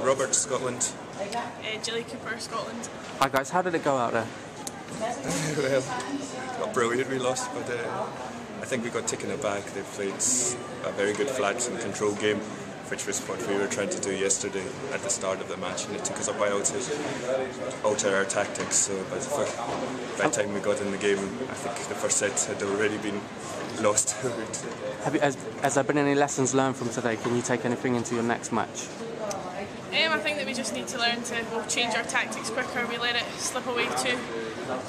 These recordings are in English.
Robert, Scotland. Jillie Cooper, Scotland. Hi guys, how did it go out there? Well, not brilliant, we lost, but I think we got taken aback. They played a very good flat and control game, which was what we were trying to do yesterday at the start of the match, and it took us a while to alter our tactics. So by the time we got in the game, I think the first set had already been lost. Has there been any lessons learned from today? Can you take anything into your next match? I think that we just need to learn to change our tactics quicker. We let it slip away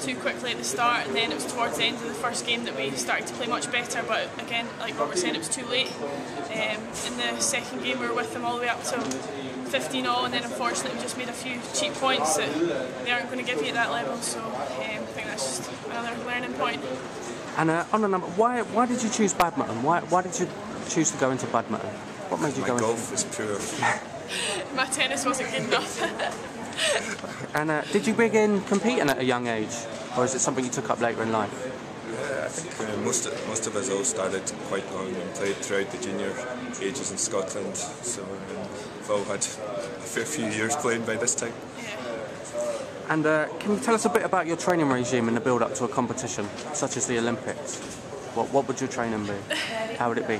too quickly at the start, and then it was towards the end of the first game that we started to play much better, but again, like Robert said, it was too late. In the second game we were with them all the way up to 15-all, and then unfortunately we just made a few cheap points that they aren't going to give you at that level, so I think that's just another learning point. And on the number, why did you choose badminton? Why did you choose to go into badminton? What made you go into it? My golf is poor. My tennis wasn't good enough. And did you begin competing at a young age, or is it something you took up later in life? I think most of us all started quite young and played throughout the junior ages in Scotland, so we've all had a fair few years playing by this time. Yeah. And can you tell us a bit about your training regime in the build-up to a competition, such as the Olympics? What would your training be? How would it be?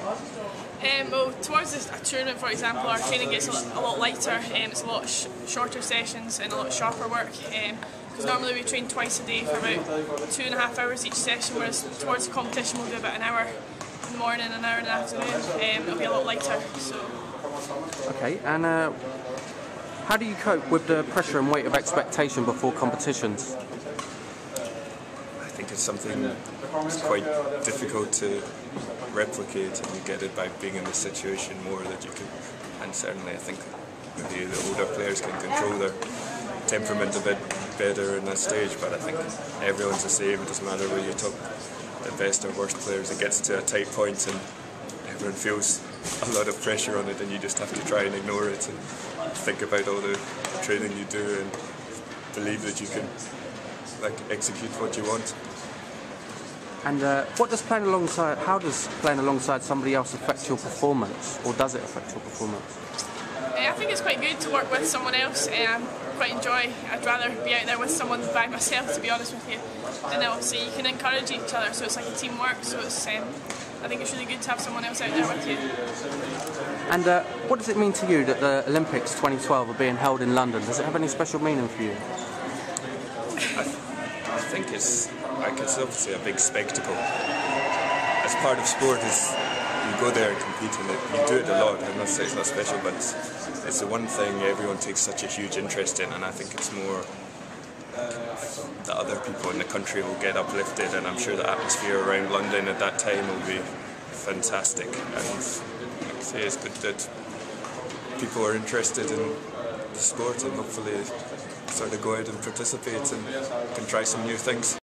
Well, towards a tournament, for example, our training gets a lot lighter. It's a lot shorter sessions and a lot sharper work. Because normally we train twice a day for about 2.5 hours each session, whereas towards the competition we'll do about an hour in the morning, an hour in the afternoon. It'll be a lot lighter. So. Okay, and how do you cope with the pressure and weight of expectation before competitions? I think it's something that's quite difficult to replicate, and you get it by being in this situation more that you can, and certainly I think maybe the older players can control their temperament a bit better in that stage, but I think everyone's the same. It doesn't matter whether you're the best or worst players. It gets to a tight point and everyone feels a lot of pressure on it, and you just have to try and ignore it and think about all the training you do and believe that you can execute what you want. And how does playing alongside somebody else affect your performance, or does it affect your performance? I think it's quite good to work with someone else. I'd rather be out there with someone by myself, to be honest with you. And obviously you can encourage each other, so it's like a teamwork. So it's, I think it's really good to have someone else out there with you. And what does it mean to you that the Olympics 2012 are being held in London? Does it have any special meaning for you? I think it's obviously a big spectacle. As part of sport, you go there and compete, and you do it a lot. I'm not saying it's not special, but it's the one thing everyone takes such a huge interest in, and I think it's more that other people in the country will get uplifted, and I'm sure the atmosphere around London at that time will be fantastic. And like I say, it's good that people are interested in the sport and hopefully sort of go out and participate and can try some new things.